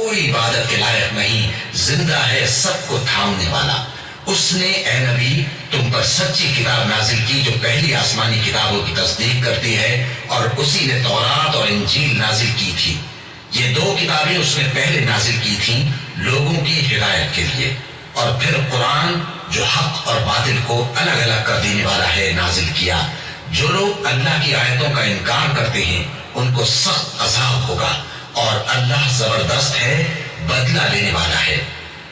کوئی عبادت کے لائق نہیں، زندہ ہے سب کو تھامنے والا۔ اس نے اے نبی تم پر سچی کتاب نازل کی جو پہلی آسمانی کتابوں کی تصدیق کرتی ہے، اور اسی نے تورات اور انجیل نازل کی تھی۔ یہ دو کتابیں اس نے پہلے نازل کی تھیں لوگوں کی ہدایت کے لیے، اور پھر قرآن جو حق اور باطل کو الگ الگ کر دینے والا ہے نازل کیا۔ جو لوگ اللہ کی آیتوں کا انکار کرتے ہیں ان کو سخت عذاب ہوگا، اور اللہ زبردست ہے، بدلہ لینے والا ہے۔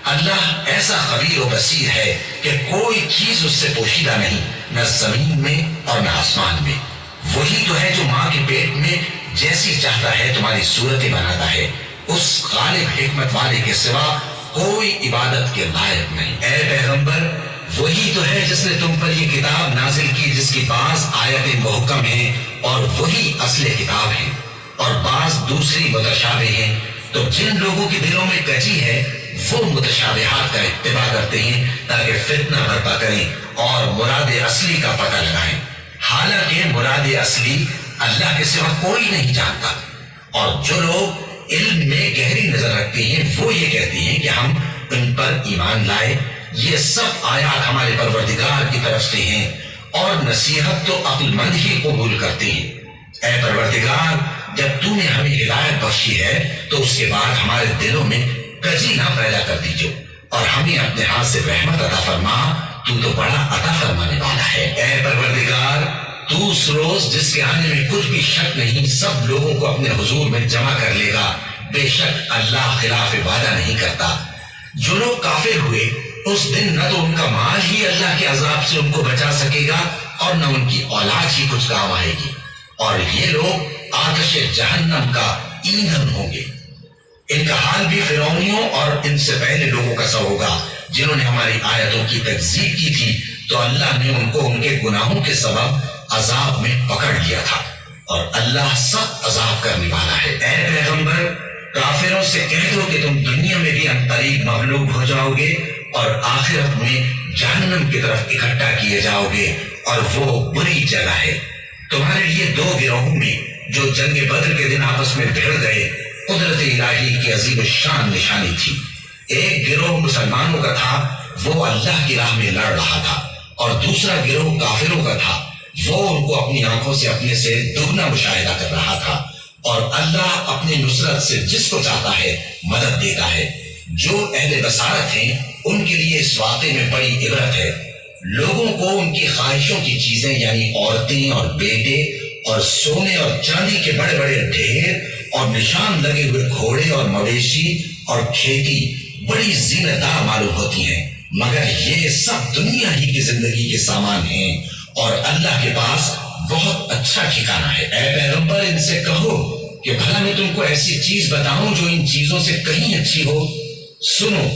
اللہ ایسا خبیر و بصیر ہے کہ کوئی چیز اس سے پوشیدہ نہیں، نہ زمین میں اور نہ آسمان میں۔ وہی تو ہے جو ماں کے پیٹ میں جیسی چاہتا ہے تمہاری صورتیں بناتا ہے، اس غالب حکمت والے کے سوا کوئی عبادت کے لائق نہیں۔ اے پیغمبر وہی تو ہے جس نے تم پر یہ کتاب نازل کی جس کی بعض آیتیں محکم ہیں اور وہی اصل کتاب ہے، اور بعض دوسری متشابہ ہیں۔ تو جن لوگوں کے دلوں میں کجی ہے وہ متشابہات کا اتباع کرتے ہیں تاکہ فتنہ برپا کریں اور مراد اصلی کا پتہ لگائیں، حالانکہ مراد اصلی اللہ کے سوا کوئی نہیں جانتا۔ اور جو لوگ علم میں گہری نظر رکھتے ہیں وہ یہ کہتے ہیں کہ ہم ان پر ایمان لائے۔ یہ سب آیات ہمارے پروردگار کی طرف سے ہیں، اور نصیحت تو عقل مند ہی قبول کرتے ہیں۔ اے پروردگار جب تو نے ہمیں ہدایت بخشی ہے تو اس کے بعد ہمارے دلوں میں کجی نہ پیدا کر دیجو، اور ہمیں اپنے ہاتھ سے رحمت عطا فرما، تو بڑا عطا فرمانے والا ہے۔ اے پروردگار تو اس روز جس کے آنے میں کچھ بھی شک نہیں سب لوگوں کو اپنے حضور میں جمع کر لے گا، بے شک اللہ خلاف وعدہ نہیں کرتا۔ جو لوگ کافر ہوئے اس دن نہ تو ان کا مال ہی اللہ کے عذاب سے ان کو بچا سکے گا اور نہ ان کی اولاد ہی کچھ کام آئے گی، اور یہ لوگ آتش جہنم کا ایندھن ہوں گے۔ ان کا حال بھی فرعونیوں اور ان سے پہلے لوگوں کا سا ہوگا جنہوں نے ہماری آیتوں کی تکذیب کی تھی، تو اللہ نے ان کو ان کے گناہوں کے سبب عذاب میں پکڑ لیا تھا، اور اللہ سخت عذاب کرنے والا ہے۔ اے پیغمبر کافروں سے کہہ دو کہ تم دنیا میں بھی عنقریب مغلوب ہو جاؤ گے اور آخرت میں جہنم کی طرف اکٹھا کیے جاؤ گے، اور وہ بری جگہ ہے۔ تمہارے لیے دو گروہوں میں جو جنگ بدر کے دن آپس میں بھڑ گئے قدرت الہی کی عظیم الشان نشانی تھی۔ ایک گروہ مسلمانوں کا تھا، وہ اللہ کی راہ میں لڑ رہا تھا، اور دوسرا گروہ کافروں کا تھا، وہ ان کو اپنی آنکھوں سے اپنے سے دگنا مشاہدہ کر رہا تھا۔ اور اللہ اپنی نصرت سے جس کو چاہتا ہے مدد دیتا ہے۔ جو اہل بصارت ہیں ان کے لیے اس واقعے میں بڑی عبرت ہے۔ لوگوں کو ان کی خواہشوں کی چیزیں یعنی عورتیں اور بیٹے اور سونے اور چاندی کے بڑے بڑے ڈھیر اور نشان لگے ہوئے گھوڑے اور مویشی اور کھیتی بڑی زینت دار معلوم ہوتی ہیں، مگر یہ سب دنیا ہی کی زندگی کے سامان ہیں، اور اللہ کے پاس بہت اچھا ٹھکانہ ہے۔ اے پیغمبر ان سے کہو کہ بھلا میں تم کو ایسی چیز بتاؤں جو ان چیزوں سے کہیں اچھی ہو؟ سنو،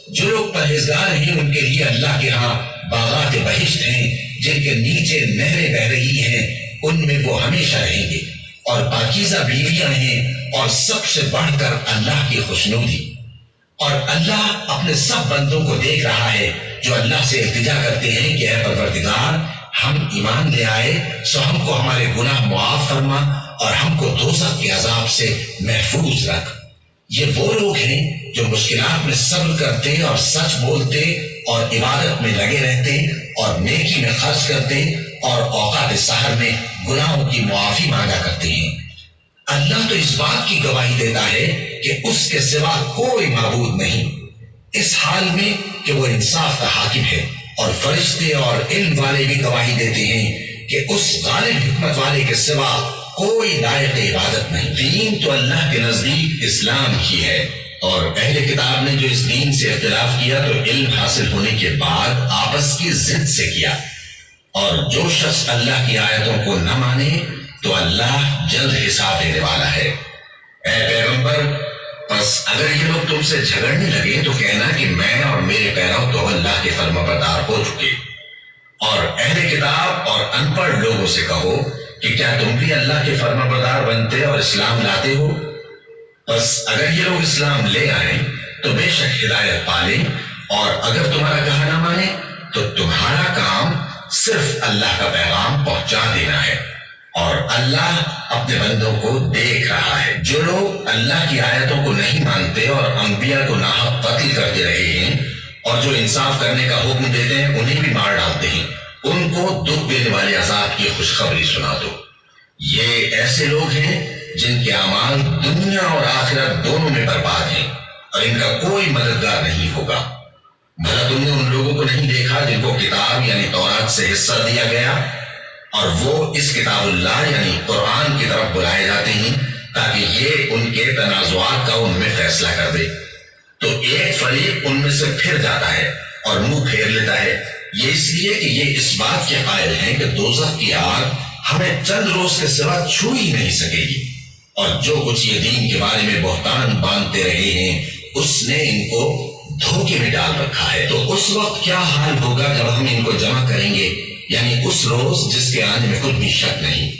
جو لوگ پرہیزگار ہیں ان کے لیے اللہ کے ہاں باغات بہشت ہیں جن کے نیچے نہریں بہ رہی ہیں، ان میں وہ ہمیشہ رہیں گے، اور پاکیزہ بیویاں ہیں، اور سب سے بڑھ کر اللہ کی خوشنودی۔ اور اللہ اپنے سب بندوں کو دیکھ رہا ہے جو اللہ سے التجا کرتے ہیں کہ اے پروردگار ہم ایمان لے آئے سو ہم کو ہمارے گناہ معاف فرما اور ہم کو دوزخ کے عذاب سے محفوظ رکھ۔ یہ وہ لوگ ہیں جو مشکلات میں صبر کرتے اور سچ بولتے اور عبادت میں لگے رہتے اور نیکی میں خرچ کرتے اور اوقات سحر میں گناہوں کی معافی مانگا کرتے ہیں۔ اللہ تو اس بات کی گواہی دیتا ہے کہ اس کے سوا کوئی معبود نہیں، اس حال میں کہ وہ انصاف کا حاکم ہے، اور فرشتے اور علم والے بھی گواہی دیتے ہیں کہ اس غالب حکمت والے کے سوا کوئی لائق عبادت نہیں۔ دین تو اللہ کے نزدیک اسلام ہی ہے، اور اہل کتاب نے جو اس دین سے اختلاف کیا تو علم حاصل ہونے کے بعد آپس کی ضد سے کیا، اور جو شخص اللہ کی آیتوں کو نہ مانے تو اللہ جلد حساب دینے والا ہے۔ اے پیغمبر پس اگر یہ لوگ تم سے جھگڑنے لگے تو کہنا کہ میں اور میرے پیرو تو اللہ کے فرمانبردار ہو چکے، اور اہل کتاب اور ان پڑھ لوگوں سے کہو کہ کیا تم بھی اللہ کے فرمانبردار بنتے اور اسلام لاتے ہو؟ بس اگر یہ لوگ اسلام لے آئیں تو بے شک ہدایت پالیں، اور اگر تمہارا کہا نہ مانے تو تمہارا کام صرف اللہ کا پیغام پہنچا دینا ہے، اور اللہ اپنے بندوں کو دیکھ رہا ہے۔ جو لوگ اللہ کی آیتوں کو نہیں مانتے اور انبیاء کو ناحق قتل کرتے رہے ہیں اور جو انصاف کرنے کا حکم دیتے ہیں انہیں بھی مار ڈالتے ہیں، ان کو دکھ دینے والے عذاب کی خوشخبری سنا دو۔ یہ ایسے لوگ ہیں جن کے اعمال دنیا اور آخرت دونوں میں برباد ہیں اور ان کا کوئی مددگار نہیں ہوگا۔ بھلا تم نے ان لوگوں کو نہیں دیکھا جن کو کتاب یعنی تورات سے حصہ دیا گیا اور وہ اس کتاب اللہ یعنی قرآن کی طرف بلائے جاتے ہیں تاکہ یہ ان کے تنازعات کا ان میں فیصلہ کر دے، تو ایک فریق ان میں سے پھر جاتا ہے اور منہ پھیر لیتا ہے، یہ اس لیے کہ یہ اس بات کے قائل ہیں کہ دوزخ کی آگ ہمیں چند روز کے سوا چھو ہی نہیں سکے گی، اور جو کچھ یہ دین کے بارے میں بہتان باندھتے رہے ہیں اس نے ان کو دھوکے میں ڈال رکھا ہے۔ تو اس وقت کیا حال ہوگا جب ہم ان کو جمع کریں گے، یعنی اس روز جس کے آنے میں کچھ بھی شک نہیں،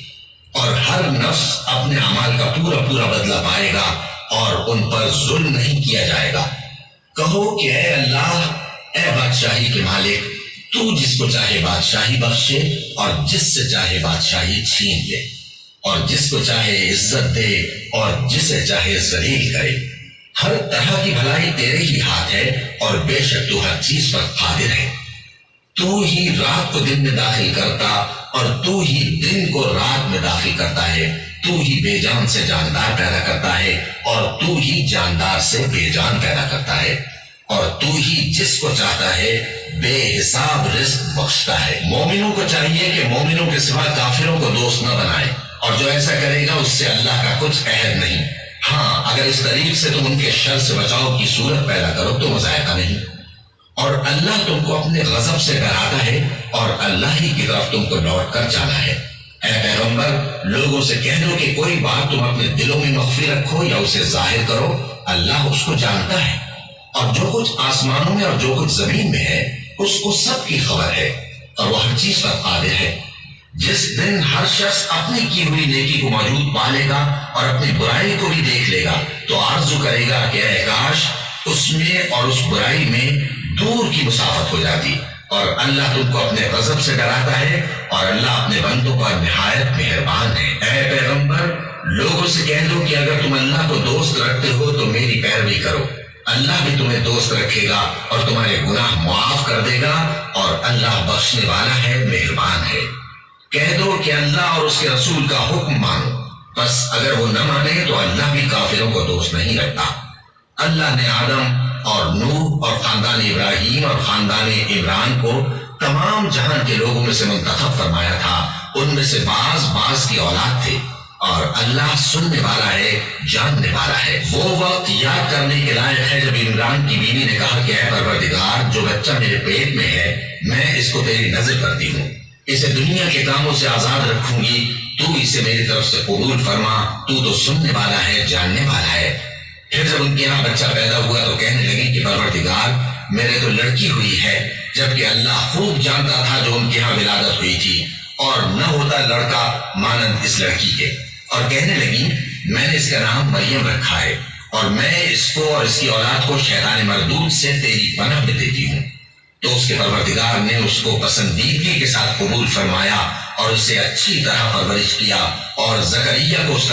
اور ہر نفس اپنے اعمال کا پورا پورا بدلہ پائے گا اور ان پر ظلم نہیں کیا جائے گا۔ کہو کہ اے اللہ، اے بادشاہی کے مالک، تو جس کو چاہے بادشاہی بخشے اور جس سے چاہے بادشاہی چھین لے، اور جس کو چاہے عزت دے اور جسے چاہے ذلیل کرے۔ ہر طرح کی بھلائی تیرے ہی ہاتھ ہے اور بے شک تو ہر چیز پر قادر ہے۔ تو ہی رات کو دن میں داخل کرتا اور تو ہی دن کو رات میں داخل کرتا ہے، تو ہی بے جان سے جاندار پیدا کرتا ہے اور تو ہی جاندار سے بے جان پیدا کرتا ہے، اور تو ہی جس کو چاہتا ہے بے حساب رزق بخشتا ہے۔ مومنوں کو چاہیے کہ مومنوں کے سوا کافروں کو دوست نہ بنائے، اور جو ایسا کرے گا اس سے اللہ کا کچھ عہد نہیں۔ ہاں، اگر اس طریق سے تم ان کے شر سے بچاؤ کی صورت پیدا کرو تو مذائقہ نہیں، اور اللہ تم کو اپنے غضب سے ڈراتا ہے اور اللہ ہی کی طرف تم کو لوٹ کر جانا ہے۔ اے پیغمبر، لوگوں سے کہہ دو کہ کوئی بات تم اپنے دلوں میں مخفی رکھو یا اسے ظاہر کرو، اللہ اس کو جانتا ہے، اور جو کچھ آسمانوں میں اور جو کچھ زمین میں ہے اس کو سب کی خبر ہے، اور وہ ہر چیز پر قادر ہے۔ جس دن ہر شخص اپنی کی ہوئی نیکی کو موجود پا لے گا اور اپنی برائی کو بھی دیکھ لے گا تو آرزو کرے گا کہ اے کاش اس میں اور اس برائی میں دور کی مسافت ہو جاتی، اور اللہ تم کو اپنے غضب سے ڈراتا ہے اور اللہ اپنے بندوں پر نہایت مہربان ہے۔ اے پیغمبر، لوگوں سے کہہ دو کہ اگر تم اللہ کو دوست رکھتے ہو تو میری پیروی کرو، اللہ بھی تمہیں دوست رکھے گا اور تمہارے گناہ معاف کر دے گا، اور اللہ بخشنے والا ہے، مہربان ہے۔ کہہ دو کہ اللہ اور اس کے رسول کا حکم مانو، بس اگر وہ نہ مانے تو اللہ بھی کافروں کو دوست نہیں رکھتا۔ اللہ نے آدم اور نوح اور خاندان ابراہیم اور خاندان عمران کو تمام جہان کے لوگوں میں سے منتخب فرمایا تھا، ان میں سے بعض کی اولاد تھے، اور اللہ سننے والا ہے، جاننے والا ہے۔ وہ وقت یاد کرنے کے لائق ہے جب عمران کی بیوی نے کہا کہ اے پروردگار، جو بچہ میرے پیٹ میں ہے میں اس کو تیری نظر کرتی ہوں، اسے دنیا کے کاموں سے آزاد رکھوں گی، تو اسے میری طرف سے قبول فرما، تو سننے والا ہے، جاننے والا ہے۔ پھر جب ان کے یہاں بچہ پیدا ہوا تو کہنے لگی کہ پروردگار، میرے تو لڑکی ہوئی ہے، جبکہ اللہ خوب جانتا تھا جو ان کے یہاں ولادت ہوئی تھی، اور نہ ہوتا لڑکا مانند اس لڑکی کے، اور کہنے لگی میں نے اس کا نام مریم رکھا ہے، اور میں اس کو اور اس کی اولاد کو شیطان مردود سے تیری پناہ میں دیتی ہوں۔ تو اس کے پروردگار نے اس کو پسندیدگی کے ساتھ قبول فرمایا اور اسے اچھی طرح پرورش کیا، اور زکریا کو